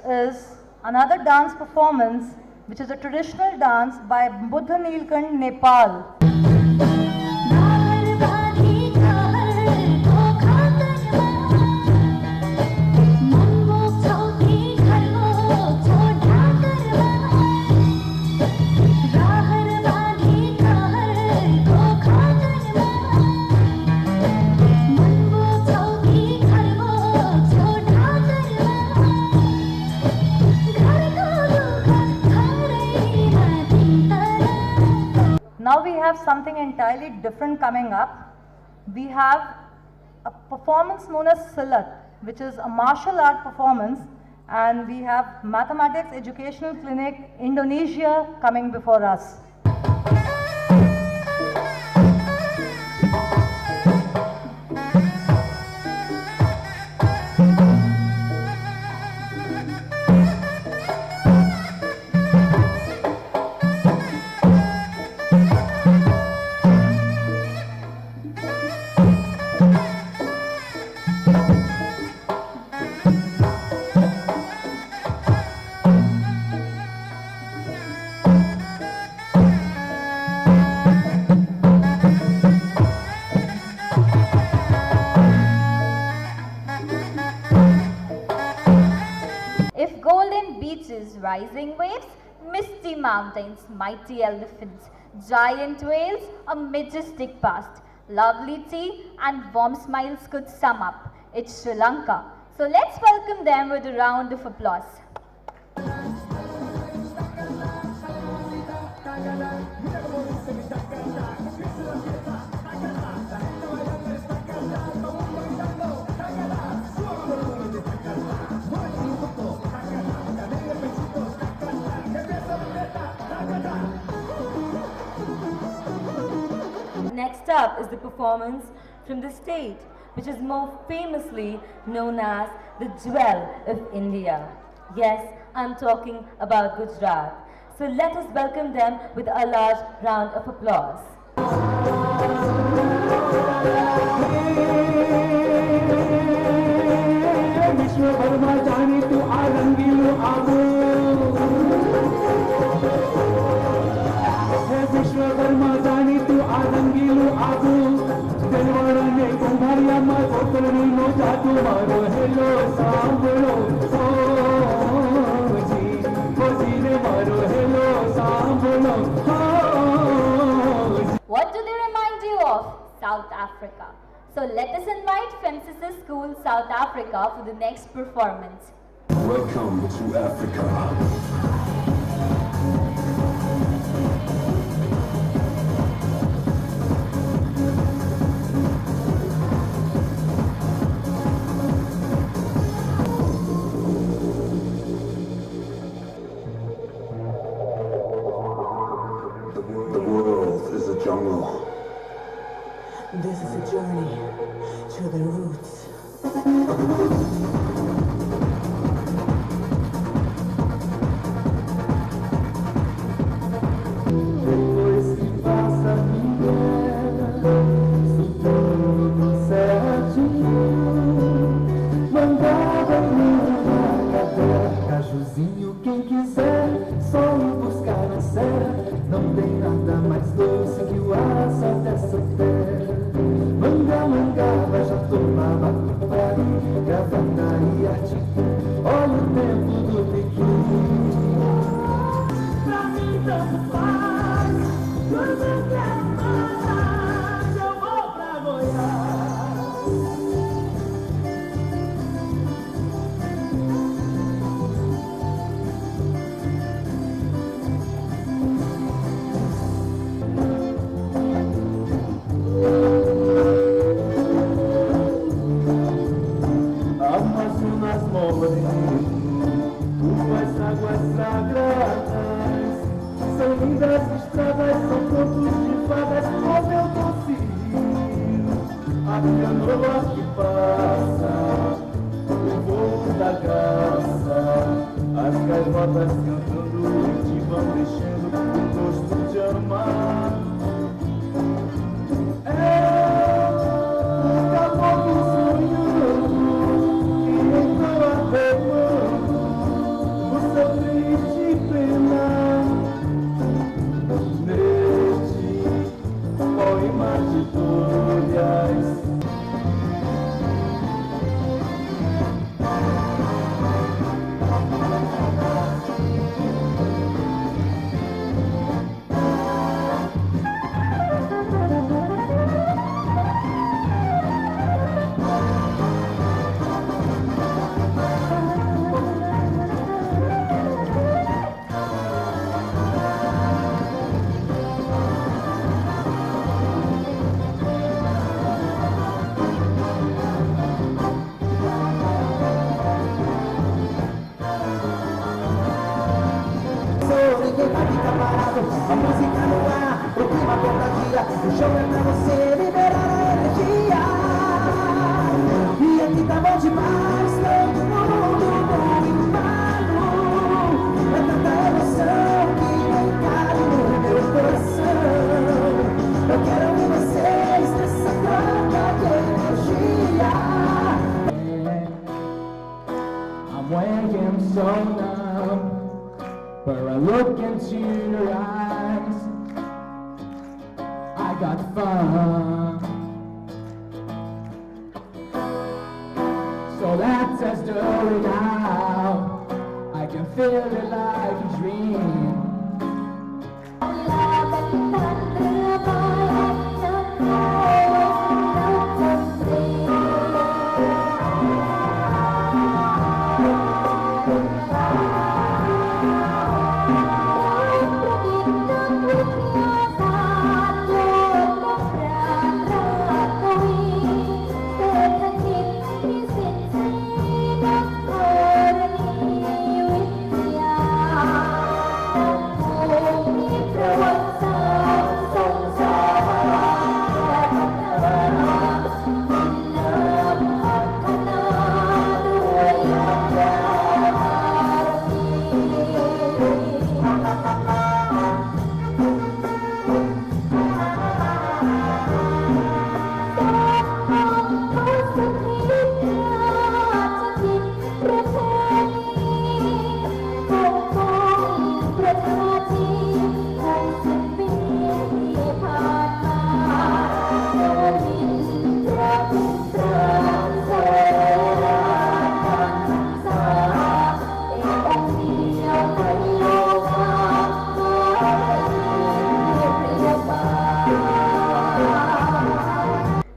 is another dance performance, which is a traditional dance by Buddha Nilkant, Nepal. Now we have something entirely different coming up. We have a performance known as Silat, which is a martial art performance, and we have Mathematics Educational Clinic Indonesia coming before us. If golden beaches, rising waves, misty mountains, mighty elephants, giant whales, a majestic past, lovely tea and warm smiles could sum up, it's Sri Lanka. So let's welcome them with a round of applause. Next up is the performance from the state, which is more famously known as the Jewel of India. Yes, I'm talking about Gujarat. So let us welcome them with a large round of applause. What do they remind you of? South Africa. So let us invite Femcisa School South Africa for the next performance. Welcome to Africa. The world is a jungle. This is a journey to the roots. Depois que passa a mulher, tudo certinho, mandava na cadeira, cajuzinho quem quiser, só ir buscar na serra, não tem nada mais doce que o asa dessa terra. Mangava, já tomava cupari, gravata e arte, olha o tempo do biquíni. Pra mim tanto faz, quando eu quero mais, eu vou pra Goiás. Amazonas morre, tuas águas sagradas, são lindas estradas, são contos de fadas, como eu confio. A canoa que passa, o voo da graça, as gaivotas cantando e te vão deixando o gosto de amar. O show é pra você liberar a energia. E aqui tá bom demais, todo mundo bom e pago. É tanta emoção que não cabe no meu coração. Eu quero ver vocês nessa troca de energia. I'm waking so numb, but I look into your eyes. I got fun. So let's just do it now. I can feel it like a dream.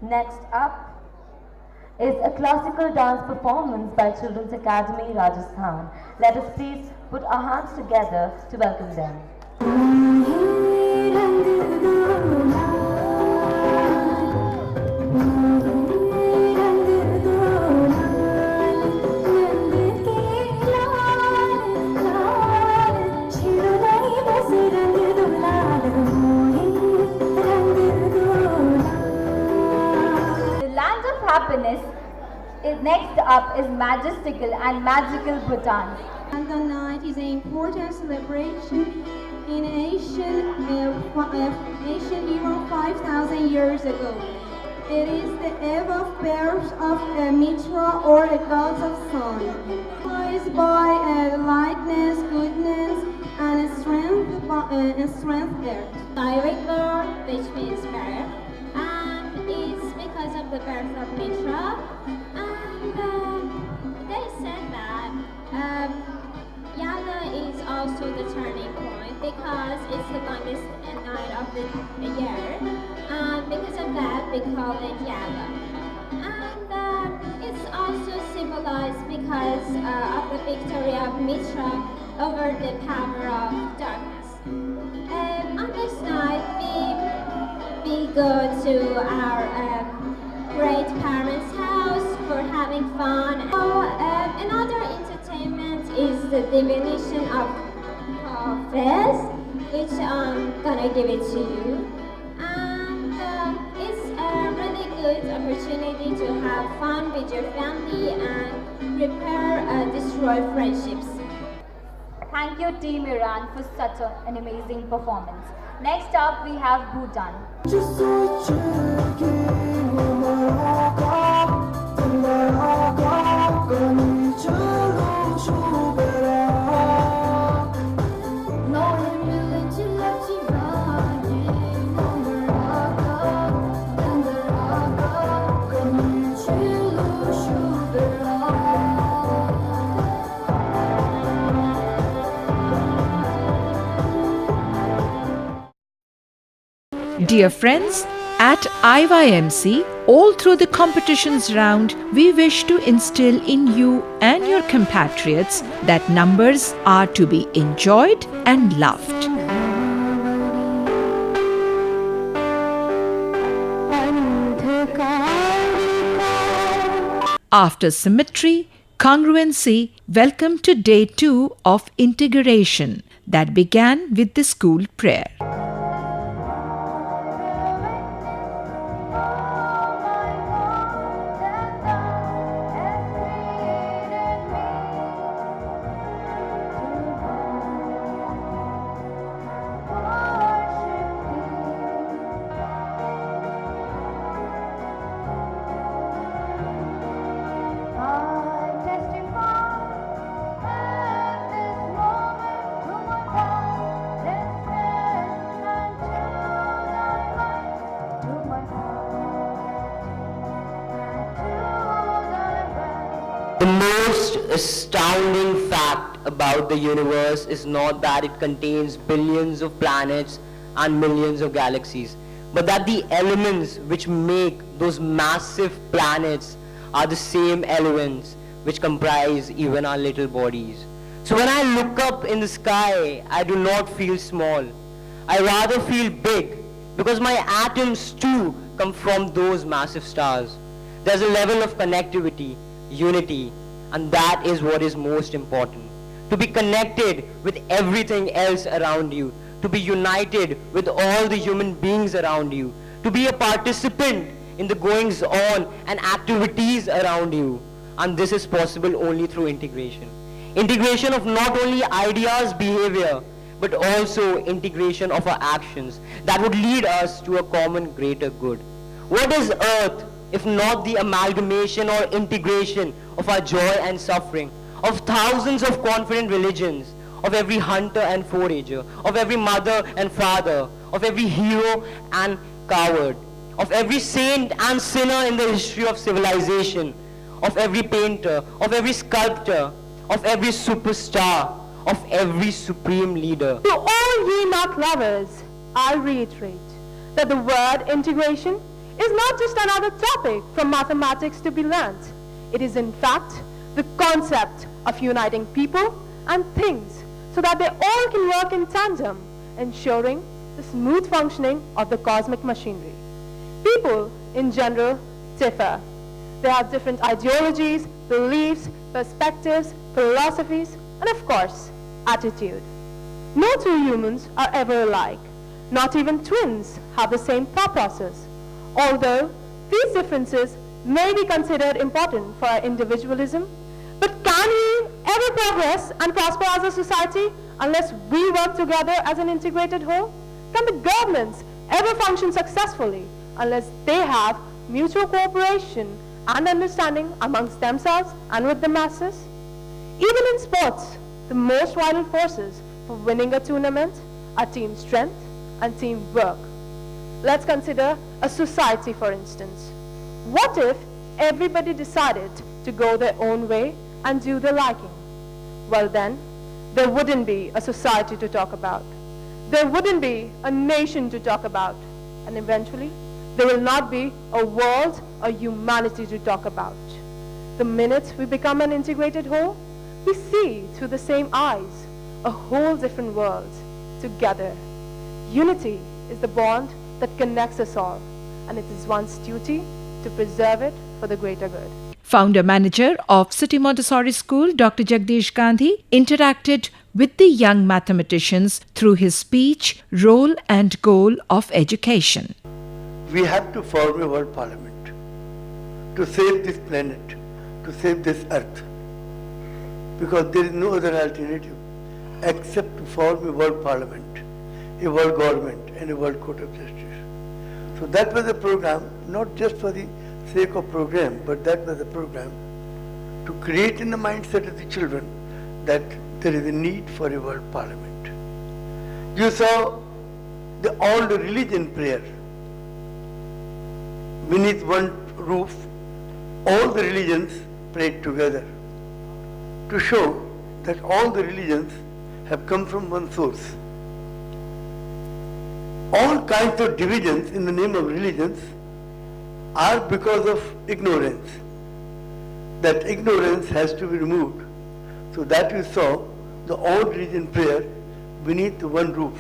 Next up is a classical dance performance by Children's Academy, Rajasthan. Let us please put our hands together to welcome them. The land of happiness next up is majestical and magical Bhutan. Ganga night is an important celebration in ancient Europe 5,000 years ago. It is the eve of birth of Mitra or a god of sun. Symbolized by lightness, goodness, and strength earth. Director, which means birth, and it's because of the birth of Mitra. And they said that Yaga is also the turning point because it's the longest night of the year. And because of that, we call it Yaga. And it's also symbolized because of the victory of Mitra over the power of darkness. On this night, we go to our great parents' house for having fun. Another entertainment is the divination of fez, which I'm gonna give it to you. And it's a really good opportunity to have fun with your family and repair destroyed friendships. Thank you, Team Iran, for such an amazing performance. Next up, we have Bhutan. Dear friends, at IYMC, all through the competitions round, we wish to instill in you and your compatriots that numbers are to be enjoyed and loved. After symmetry, congruency, welcome to day 2 of integration that began with the school prayer. most astounding fact about the universe is not that it contains billions of planets and millions of galaxies, but that the elements which make those massive planets are the same elements which comprise even our little bodies. So when I look up in the sky, I do not feel small. I rather feel big, because my atoms too come from those massive stars. There's a level of connectivity, unity, and that is what is most important. To be connected with everything else around you, to be united with all the human beings around you, to be a participant in the goings on and activities around you. And this is possible only through integration. Integration of not only ideas, behavior, but also integration of our actions that would lead us to a common greater good. What is Earth if not the amalgamation or integration of our joy and suffering, of thousands of confident religions, of every hunter and forager, of every mother and father, of every hero and coward, of every saint and sinner in the history of civilization, of every painter, of every sculptor, of every superstar, of every supreme leader. To all ye math lovers, I reiterate that the word integration is not just another topic from mathematics to be learnt. It is in fact the concept of uniting people and things so that they all can work in tandem, ensuring the smooth functioning of the cosmic machinery. People in general differ. They have different ideologies, beliefs, perspectives, philosophies, and of course, attitude. No two humans are ever alike. Not even twins have the same thought process. Although these differences may be considered important for our individualism, but can we ever progress and prosper as a society unless we work together as an integrated whole? Can the governments ever function successfully unless they have mutual cooperation and understanding amongst themselves and with the masses? Even in sports, the most vital forces for winning a tournament are team strength and teamwork. Let's consider a society, for instance. What if everybody decided to go their own way and do their liking? Well then, there wouldn't be a society to talk about. There wouldn't be a nation to talk about. And eventually, there will not be a world or humanity to talk about. The minute we become an integrated whole, we see through the same eyes a whole different world together. Unity is the bond that connects us all, and it is one's duty to preserve it for the greater good. Founder-manager of City Montessori School, Dr. Jagdish Gandhi, interacted with the young mathematicians through his speech, Role and Goal of Education. We have to form a world parliament to save this planet, to save this earth, because there is no other alternative except to form a world parliament, a world government, and a world court of justice. So that was the program, not just for the sake of program, but that was the program to create in the mindset of the children that there is a need for a world parliament. You saw the old religion prayer. Beneath one roof, all the religions prayed together to show that all the religions have come from one source. All kinds of divisions in the name of religions are because of ignorance. That ignorance has to be removed. So that you saw the all religion prayer beneath one roof.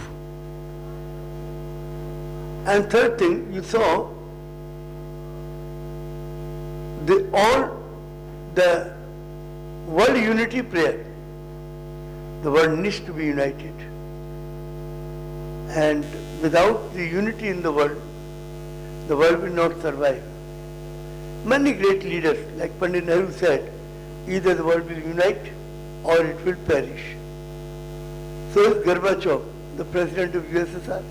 And third thing, you saw the world unity prayer. The world needs to be united. And without the unity in the world will not survive. Many great leaders, like Pandit Nehru said, either the world will unite or it will perish. So is Gorbachev, the President of USSR,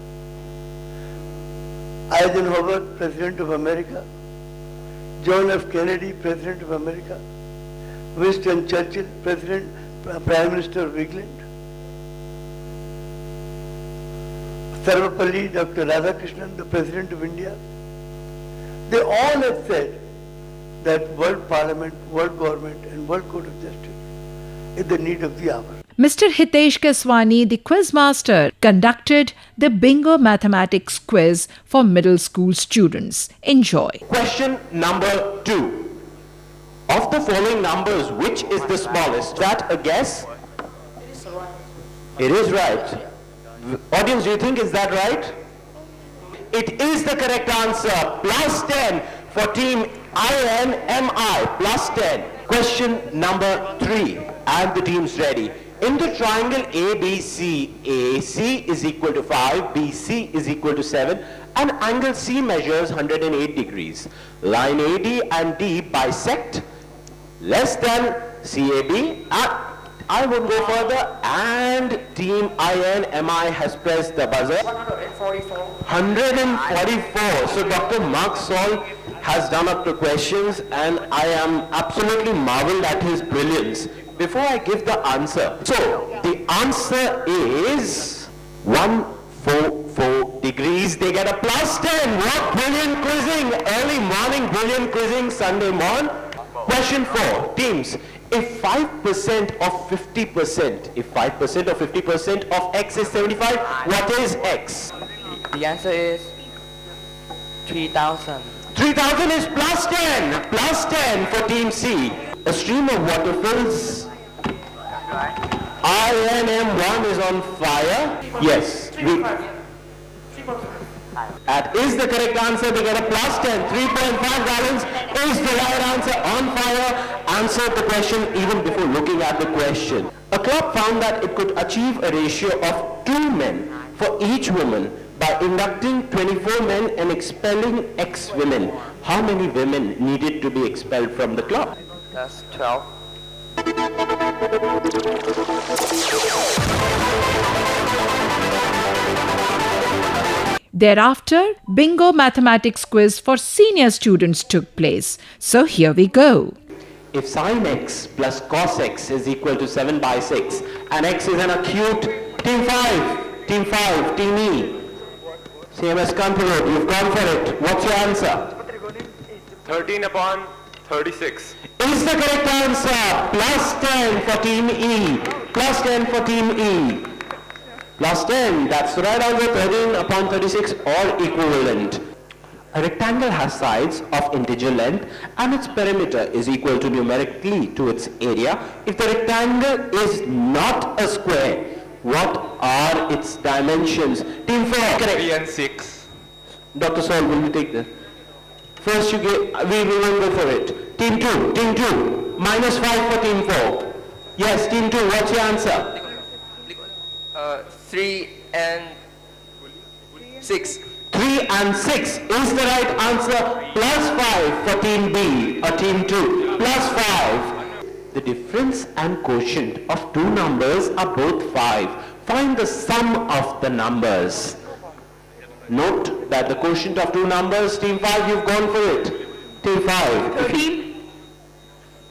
Eisenhower, President of America, John F. Kennedy, President of America, Winston Churchill, Prime Minister of England, Sarvapalli, Dr. Radhakrishnan, the President of India. They all have said that World Parliament, World Government and World Court of Justice is the need of the hour. Mr. Hitesh Keswani, the quizmaster, conducted the Bingo Mathematics quiz for middle school students. Enjoy. Question number 2. Of the following numbers, which is the smallest? Is that a guess? It is right. Audience, do you think is that right? It is the correct answer. Plus 10 for team INMI. Plus 10. Question number 3. And the team's ready. In the triangle ABC, AC is equal to 5, BC is equal to 7, and angle C measures 108 degrees. Line AD and D bisect less than CAB. I would go further, and team INMI has pressed the buzzer. 144. So Dr. Mark Saul has done up to questions, and I am absolutely marveled at his brilliance. Before I give the answer, so the answer is 144 degrees. They get a plus 10. What brilliant quizzing! Early morning brilliant quizzing Sunday morning. Question 4. Teams, if 5% of 50%, if 5% of 50% of x is 75, what is x? The answer is 3,000. 3,000 is plus 10. Plus 10 for team C. A stream of water fills. INM1 is on fire. Yes. That is the correct answer. They get a plus 10. 3.5 gallons is the right answer. On fire. Answered the question even before looking at the question. A club found that it could achieve a ratio of 2 men for each woman by inducting 24 men and expelling X women. How many women needed to be expelled from the club? That's 12. Thereafter, Bingo Mathematics quiz for senior students took place. So here we go. If sin x plus cos x is equal to 7 by 6 and x is an acute, team 5, team E. CMS Kanpur, you've gone for it. What's your answer? 13 upon 36. Is the correct answer. Plus 10 for team E. Plus 10 for team E. Plus 10, that's the right answer. 13 upon 36 or equivalent. A rectangle has sides of integer length and its perimeter is equal to numerically to its area. If the rectangle is not a square, what are its dimensions? Team 4. Correct. 3 and 6. Dr. Saul, will you take this? First you get, we will go for it. Team 2. Team 2. Minus 5 for team 4. Yes, team 2. What's your answer? 3 and 6. 3 and 6 is the right answer. Plus 5 for team B or team 2. Plus 5. The difference and quotient of two numbers are both 5. Find the sum of the numbers. Note that the quotient of two numbers, team 5, you've gone for it. Team 5. 13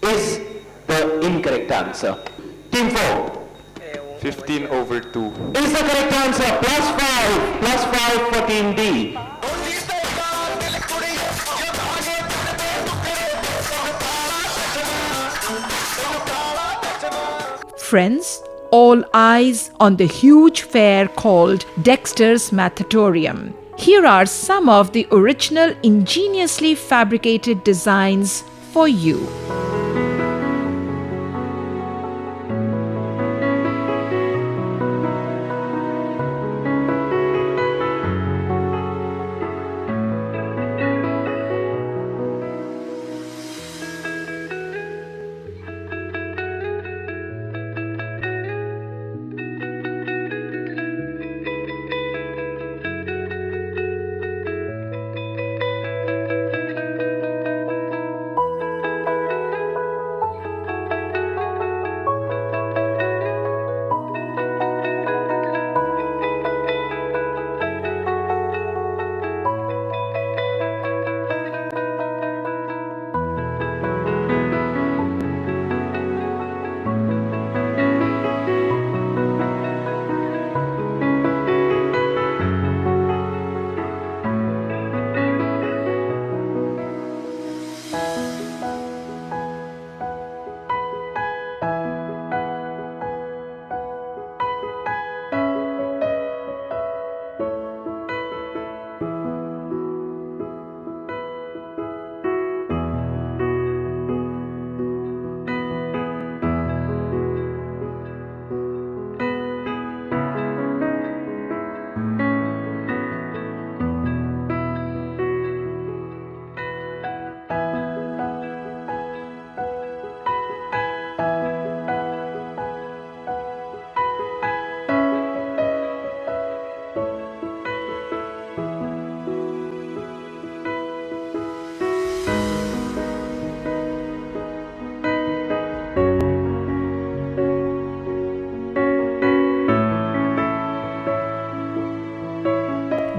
is the incorrect answer. Team 4. 15 over 2. Is the correct answer. Plus 5. Plus 5 for team D. Friends, all eyes on the huge fair called Dexter's Mathatorium. Here are some of the original ingeniously fabricated designs for you.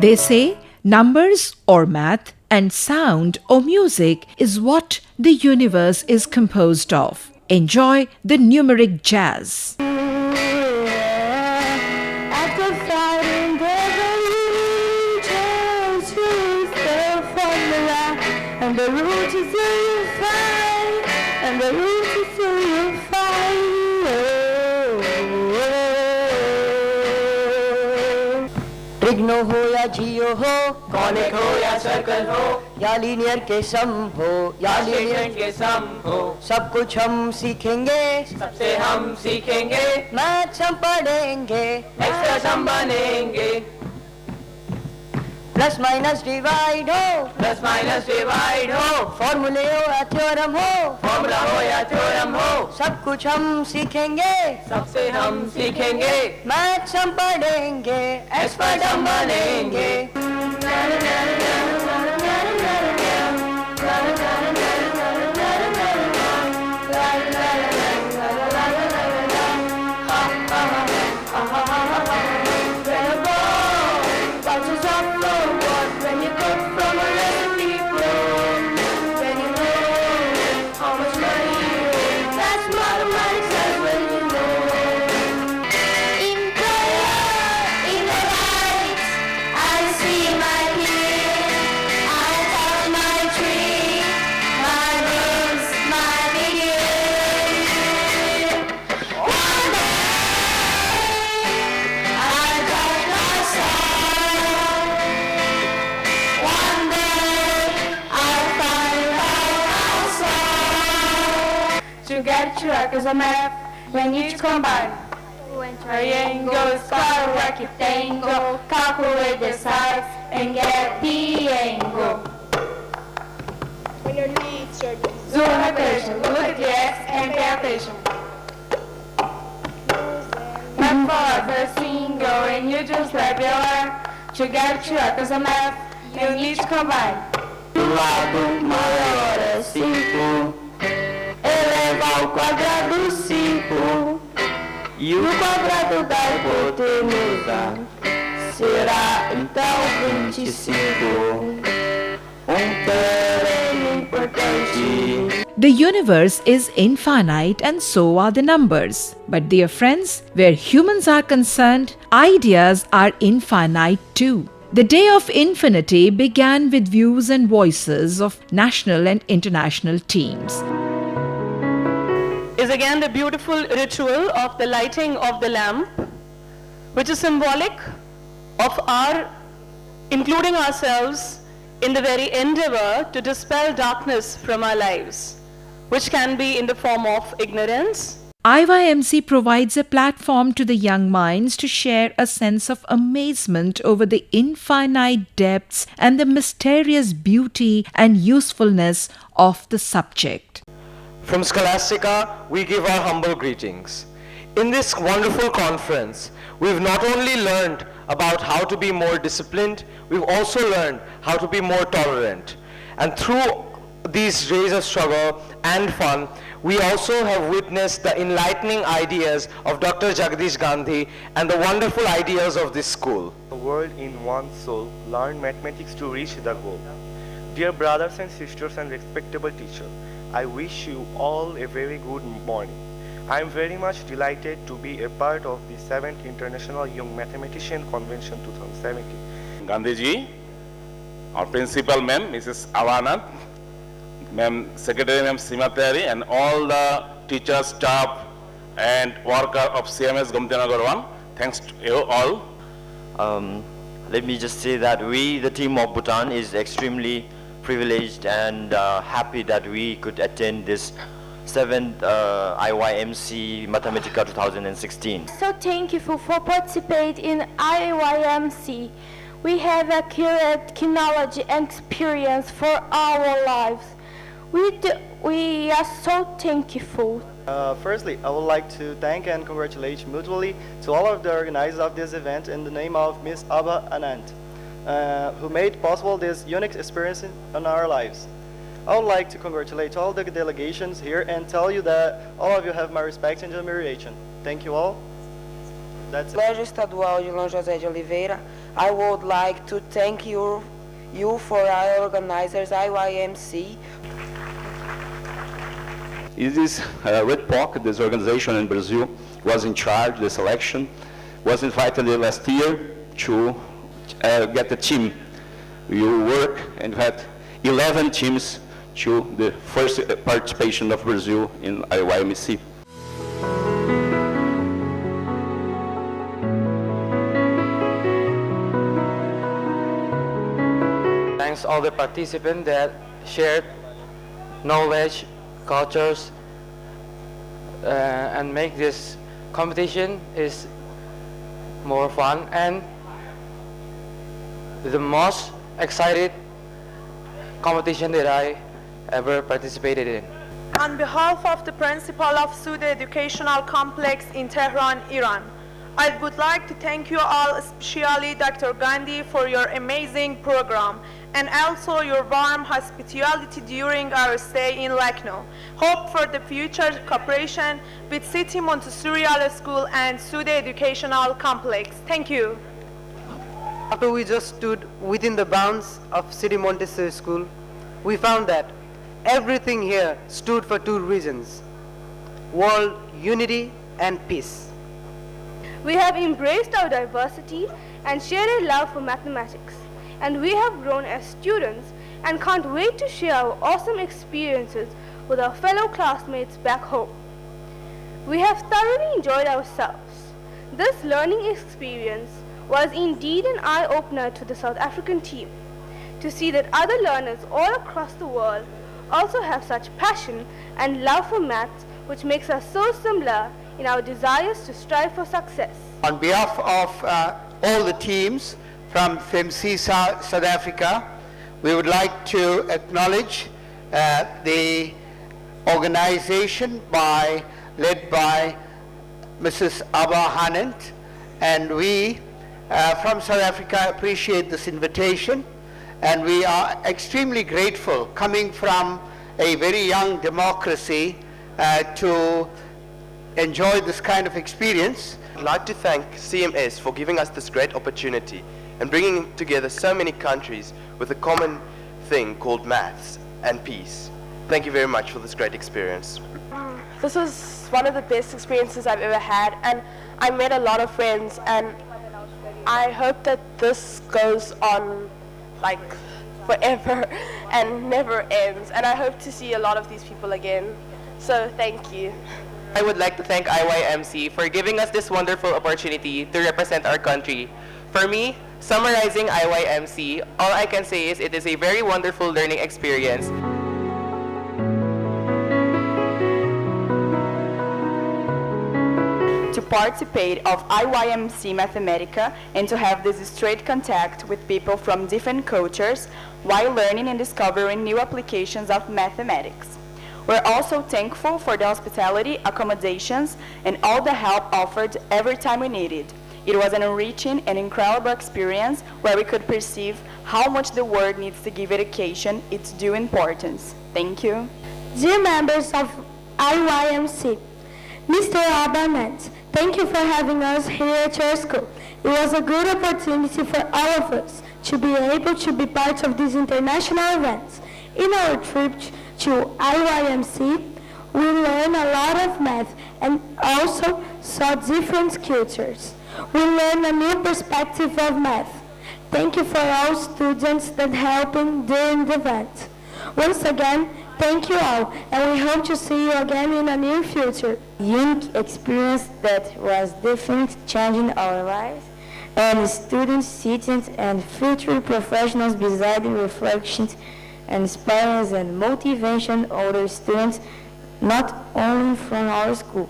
They say numbers or math and sound or music is what the universe is composed of. Enjoy the numeric jazz. After fighting revolutions, use the formula, and the root is who you find, and the root is who you find. Trigno हो या जियो हो, conic हो या circle हो, या linear के सम हो, या लीनियर के सम हो, सब कुछ हम सीखेंगे, सबसे हम सीखेंगे, मैथ्स हम पढ़ेंगे, एक्स्ट्रा हम बनेंगे, प्लस माइनस डिवाइड हो, प्लस माइनस डिवाइड हो, फॉर्मूले हो या थ्योरम हो, फॉर्मूला हो या थ्योरम हो, सब कुछ हम सीखेंगे, सबसे हम सीखेंगे, मैथ्स हम पढ़ेंगे, एक्सपर्ट हम बनेंगे. To get trackers of math when you combine. When triangles, square, rectangle, calculate the sides and get the angle. When your leads are zoom attention, look at the X and pay attention. Math for the single and you just grab your line. To get trackers of math, you need to combine. Do lado maior é 5. Elevar ao quadrado 5 e o quadrado da hipotenusa será então 25. Terreno importante. The universe is infinite and so are the numbers. But dear friends, where humans are concerned, ideas are infinite too. The day of infinity began with views and voices of national and international teams. Is again the beautiful ritual of the lighting of the lamp, which is symbolic of our including ourselves in the very endeavor to dispel darkness from our lives, which can be in the form of ignorance. IYMC provides a platform to the young minds to share a sense of amazement over the infinite depths and the mysterious beauty and usefulness of the subject. From Scholastica, we give our humble greetings. In this wonderful conference, we've not only learned about how to be more disciplined, we've also learned how to be more tolerant. And through these days of struggle and fun, we also have witnessed the enlightening ideas of Dr. Jagdish Gandhi and the wonderful ideas of this school. The world in one soul, learn mathematics to reach the goal. Dear brothers and sisters and respectable teacher, I wish you all a very good morning. I am very much delighted to be a part of the 7th International Young Mathematician Convention 2017. Gandhiji, our principal ma'am, Mrs. Avanat, ma'am, secretary ma'am Simatari, and all the teachers, staff, and worker of CMS Gomtinagar 1. Thanks to you all. Let me just say that we, the team of Bhutan, is extremely privileged and happy that we could attend this 7th IYMC Mathematica 2016. So thankful for participating in IYMC. We have accurate knowledge and experience for our lives. We are so thankful. Firstly, I would like to thank and congratulate mutually to all of the organizers of this event in the name of Ms. Abha Anand, who made possible this unique experience in our lives. I would like to congratulate all the delegations here and tell you that all of you have my respect and admiration. Thank you all. That's it. Colégio Estadual de João José de Oliveira, I would like to thank you for our organizers, IYMC. It is Red POC, this organization in Brazil, was in charge of the selection, was invited last year to get the team. We work and had 11 teams to the first participation of Brazil in IYMC. Thanks all the participants that shared knowledge, cultures, and make this competition is more fun and the most excited competition that I ever participated in. On behalf of the principal of Suda Educational Complex in Tehran, Iran, I would like to thank you all, especially Dr. Gandhi, for your amazing program and also your warm hospitality during our stay in Lucknow. Hope for the future cooperation with City Montessori School and Suda Educational Complex. Thank you. After we just stood within the bounds of City Montessori School, we found that everything here stood for two reasons: world unity and peace. We have embraced our diversity and shared a love for mathematics, and we have grown as students and can't wait to share our awesome experiences with our fellow classmates back home. We have thoroughly enjoyed ourselves. This learning experience was indeed an eye-opener to the South African team, to see that other learners all across the world also have such passion and love for maths, which makes us so similar in our desires to strive for success. On behalf of all the teams from IYMC South Africa, we would like to acknowledge the organization led by Mrs. Abba Hanent, and we from South Africa appreciate this invitation, and we are extremely grateful coming from a very young democracy to enjoy this kind of experience. I'd like to thank CMS for giving us this great opportunity and bringing together so many countries with a common thing called maths and peace. Thank you very much for this great experience. This was one of the best experiences I've ever had, and I made a lot of friends, and I hope that this goes on like forever and never ends, and I hope to see a lot of these people again. So thank you. I would like to thank IYMC for giving us this wonderful opportunity to represent our country. For me, summarizing IYMC, all I can say is it is a very wonderful learning experience. To participate of IYMC Mathematica and to have this straight contact with people from different cultures while learning and discovering new applications of mathematics. We're also thankful for the hospitality, accommodations, and all the help offered every time we needed. It was an enriching and incredible experience where we could perceive how much the world needs to give education its due importance. Thank you. Dear members of IYMC, Mr. Abanant, thank you for having us here at your school. It was a good opportunity for all of us to be able to be part of these international events. In our trip to IYMC, we learned a lot of math and also saw different cultures. We learned a new perspective of math. Thank you for all students that helped during the event. Once again, thank you all, and we hope to see you again in the near future. Unique experience that was definitely changing our lives, and students, citizens, and future professionals deciding reflections, inspires and motivation other students, not only from our school,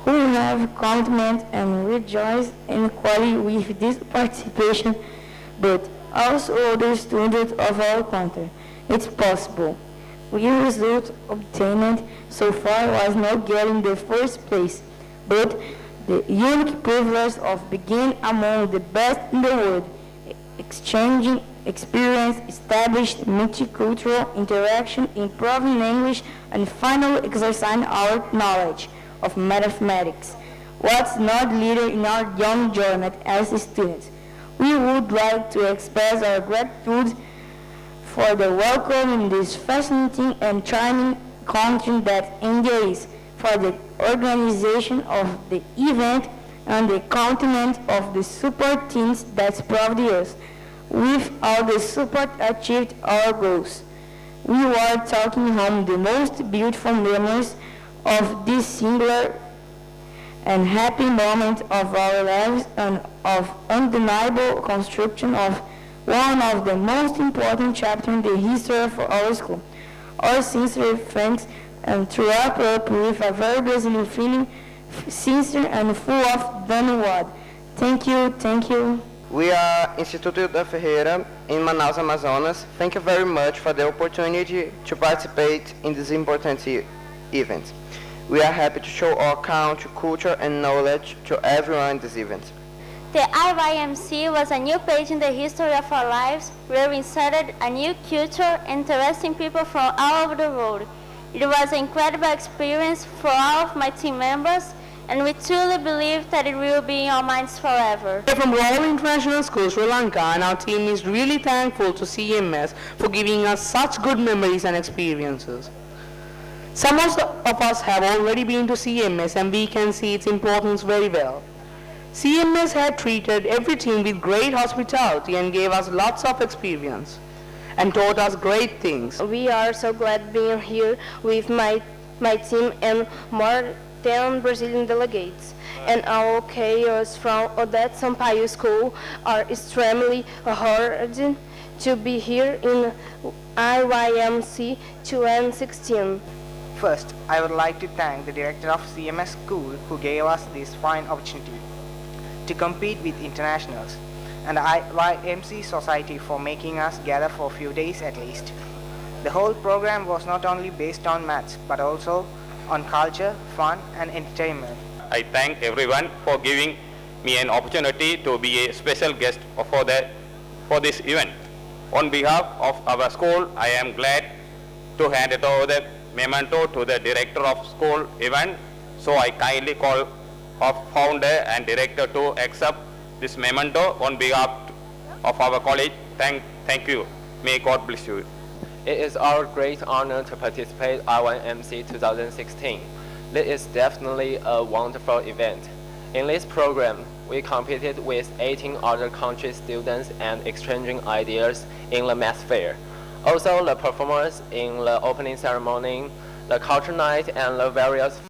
who have commitment and rejoice in quality with this participation, but also other students of our country. It's possible. The result obtained so far was not getting the first place, but the unique privilege of being among the best in the world, exchanging experience, established multicultural interaction, improving English, and finally exercising our knowledge of mathematics. What's not little in our young journey as students. We would like to express our gratitude for the welcome in this fascinating and charming country that India is, for the organization of the event and the continent of the support teams that provided us with all the support achieved our goals. We were taking home the most beautiful memories of this singular and happy moment of our lives and of undeniable construction of one of the most important chapters in the history of our school. Our sincere thanks and to wrap up with a very Brazilian feeling, sincere and full of Dani. Thank you, thank you. We are Instituto da Ferreira in Manaus, Amazonas. Thank you very much for the opportunity to participate in this important event. We are happy to show our country, culture and knowledge to everyone in this event. The IYMC was a new page in the history of our lives where we inserted a new culture, interesting people from all over the world. It was an incredible experience for all of my team members, and we truly believe that it will be in our minds forever. We're from Royal International School, Sri Lanka, and our team is really thankful to CMS for giving us such good memories and experiences. Some of us have already been to CMS and we can see its importance very well. CMS had treated every team with great hospitality and gave us lots of experience and taught us great things. We are so glad being here with my team and more 10 Brazilian delegates. And our chaos from Odette Sampaio School are extremely honored to be here in IYMC 2016. First, I would like to thank the director of CMS School who gave us this fine opportunity to compete with internationals, and the IYMC Society for making us gather for a few days at least. The whole program was not only based on maths, but also on culture, fun and entertainment. I thank everyone for giving me an opportunity to be a special guest for this event. On behalf of our school, I am glad to hand it over the memento to the director of school event, so I kindly call of founder and director to accept this memento on behalf of our college. Thank you. May God bless you. It is our great honor to participate in IYMC 2016. This is definitely a wonderful event. In this program, we competed with 18 other country students and exchanging ideas in the math fair. Also, the performance in the opening ceremony, the culture night, and the various